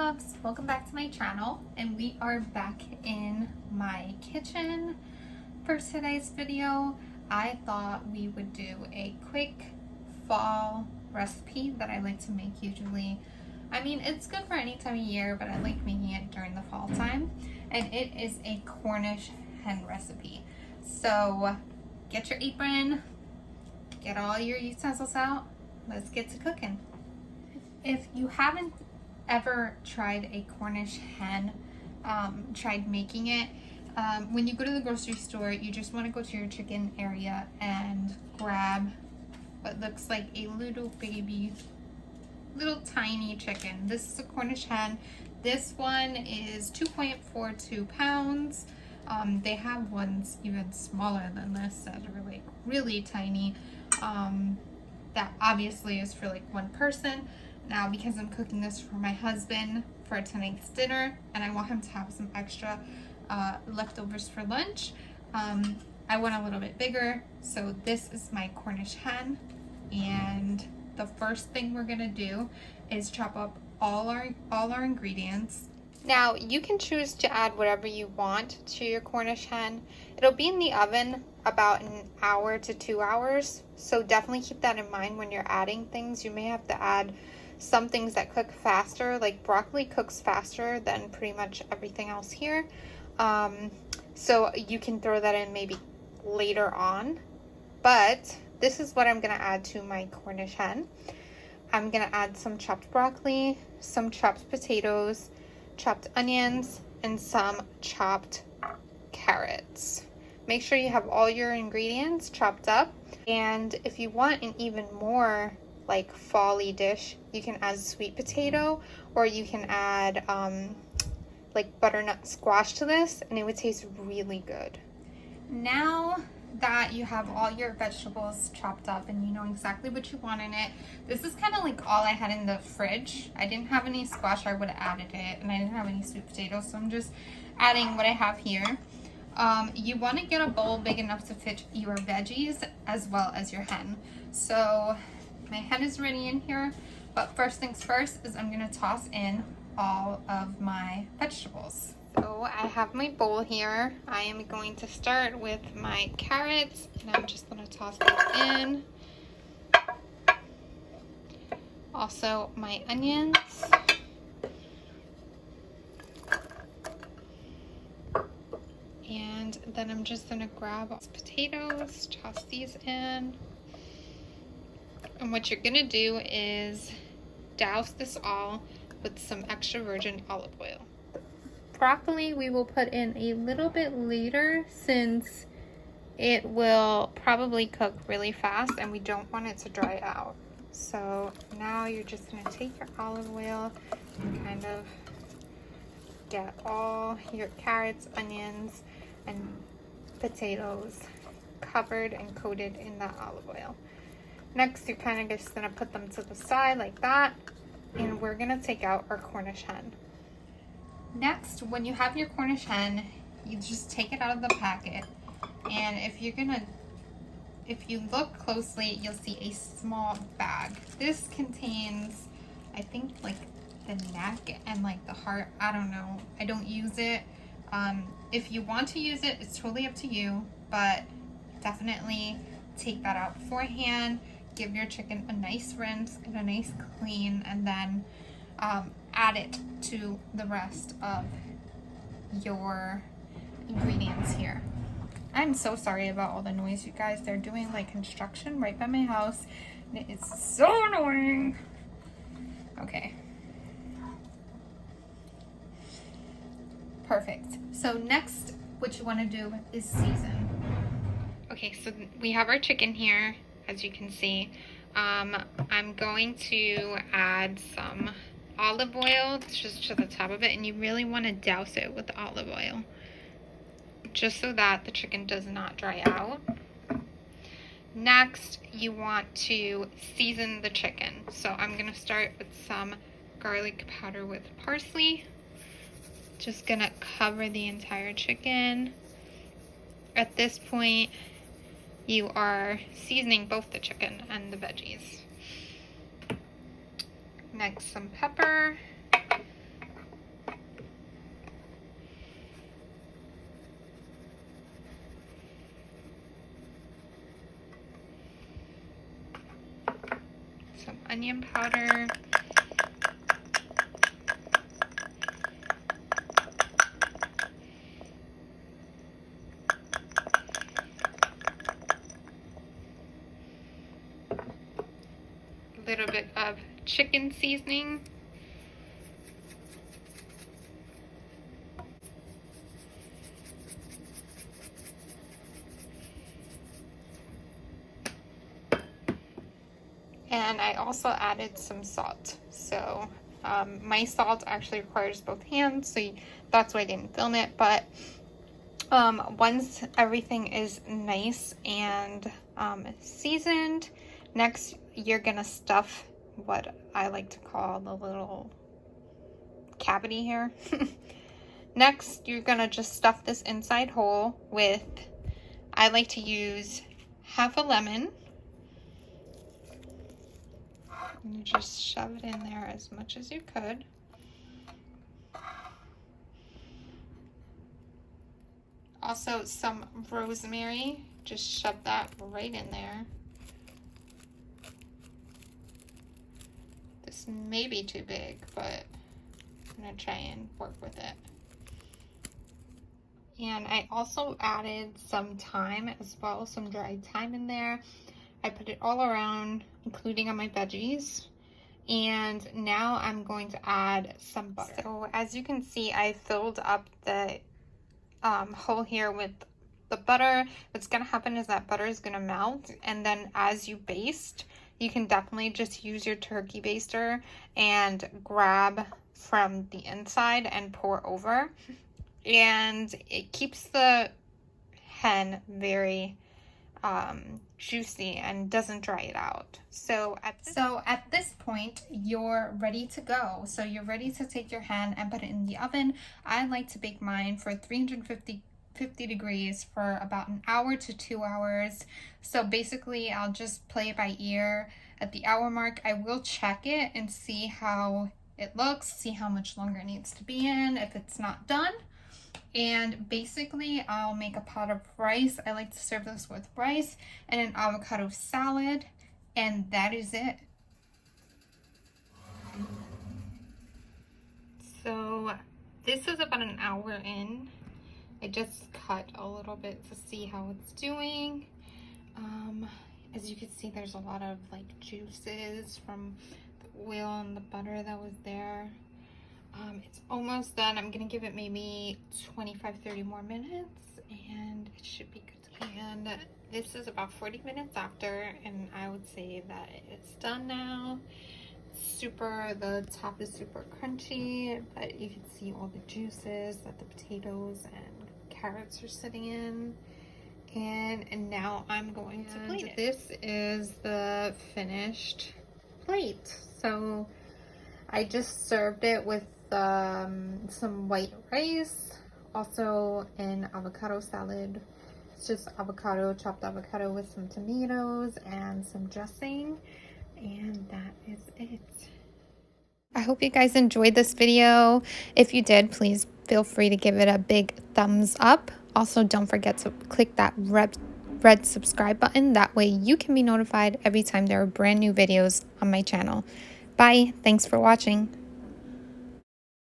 loves, welcome back to my channel, and we are back in my kitchen for today's video. I thought we would do a quick fall recipe that I like to make usually. I mean, it's good for any time of year, but I like making it during the fall time, and it is a Cornish hen recipe. So get your apron, get all your utensils out, let's get to cooking. If you haven't ever tried a Cornish hen, tried making it, when you go to the grocery store, you just want to go to your chicken area and grab what looks like a little baby, little tiny chicken. This is a Cornish hen. This one is 2.42 pounds. They have ones even smaller than this that are like really tiny. That obviously is for like one person. Now, because I'm cooking this for my husband for tonight's dinner, and I want him to have some extra leftovers for lunch, I went a little bit bigger. So this is my Cornish hen, and the first thing we're gonna do is chop up all our ingredients. Now, you can choose to add whatever you want to your Cornish hen. It'll be in the oven about an hour to 2 hours, so definitely keep that in mind when you're adding things. You may have to add some things that cook faster, like broccoli cooks faster than pretty much everything else here. So you can throw that in maybe later on. But this is what I'm gonna add to my Cornish hen. I'm gonna add some chopped broccoli, some chopped potatoes, chopped onions, and some chopped carrots. Make sure you have all your ingredients chopped up. And if you want an even more like fall-y dish, you can add sweet potato, or you can add like butternut squash to this, and it would taste really good. Now that you have all your vegetables chopped up and you know exactly what you want in it, this is kind of like all I had in the fridge. I didn't have any squash, I would have added it, and I didn't have any sweet potatoes, so I'm just adding what I have here. You want to get a bowl big enough to fit your veggies as well as your hen. So my hen is ready in here, but first things first is I'm going to toss in all of my vegetables. So I have my bowl here. I am going to start with my carrots, and I'm just going to toss these in. Also my onions. And then I'm just going to grab potatoes, toss these in. And what you're going to do is douse this all with some extra virgin olive oil. Broccoli we will put in a little bit later, since it will probably cook really fast and we don't want it to dry out. So now you're just going to take your olive oil and kind of get all your carrots, onions, and potatoes covered and coated in that olive oil. Next, you're kind of just going to put them to the side like that, and we're going to take out our Cornish hen. Next, when you have your Cornish hen, you just take it out of the packet, and if you look closely, you'll see a small bag. This contains, I think, like the neck and like the heart. I don't know. I don't use it. If you want to use it, it's totally up to you, but definitely take that out beforehand. Give your chicken a nice rinse and a nice clean, and then add it to the rest of your ingredients here. I'm so sorry about all the noise, you guys. They're doing like construction right by my house, and it is so annoying. Okay. Perfect. So next, what you want to do is season. Okay, so we have our chicken here, as you can see. I'm going to add some olive oil just to the top of it, and you really want to douse it with olive oil just so that the chicken does not dry out. Next, you want to season the chicken. So I'm going to start with some garlic powder with parsley. Just going to cover the entire chicken. At this point, you are seasoning both the chicken and the veggies. Next, some pepper, some onion powder. A little bit of chicken seasoning. And I also added some salt. So my salt actually requires both hands, so that's why I didn't film it. But once everything is nice and seasoned, next you're gonna stuff what I like to call the little cavity here. Next, you're gonna just stuff this inside hole with, I like to use half a lemon. And you just shove it in there as much as you could. Also some rosemary, just shove that right in there. This may be too big, but I'm gonna try and work with it. And I also added some thyme as well, some dried thyme in there. I put it all around, including on my veggies. And now I'm going to add some butter. So as you can see, I filled up the hole here with the butter. What's gonna happen is that butter is gonna melt, and then as you baste, you can definitely just use your turkey baster and grab from the inside and pour over. And it keeps the hen very juicy and doesn't dry it out. So at this point, you're ready to go. So you're ready to take your hen and put it in the oven. I like to bake mine for 350 degrees for about an hour to 2 hours. So basically, I'll just play it by ear. At the hour mark, I will check it and see how it looks, see how much longer it needs to be in, if it's not done. And basically, I'll make a pot of rice. I like to serve this with rice and an avocado salad, and that is it. So this is about an hour in. I just cut a little bit to see how it's doing. As you can see, there's a lot of like juices from the oil and the butter that was there. It's almost done. I'm gonna give it maybe 25-30 more minutes and it should be good to go. And this is about 40 minutes after, and I would say that it's done now. The top is super crunchy, but you can see all the juices that the potatoes and carrots are sitting in. And now I'm going to plate it. This is the finished plate. So I just served it with some white rice, also an avocado salad. It's just avocado, chopped avocado with some tomatoes and some dressing, and that is it. I hope you guys enjoyed this video. If you did, please feel free to give it a big thumbs up. Also, don't forget to click that red subscribe button. That way you can be notified every time there are brand new videos on my channel. Bye. Thanks for watching.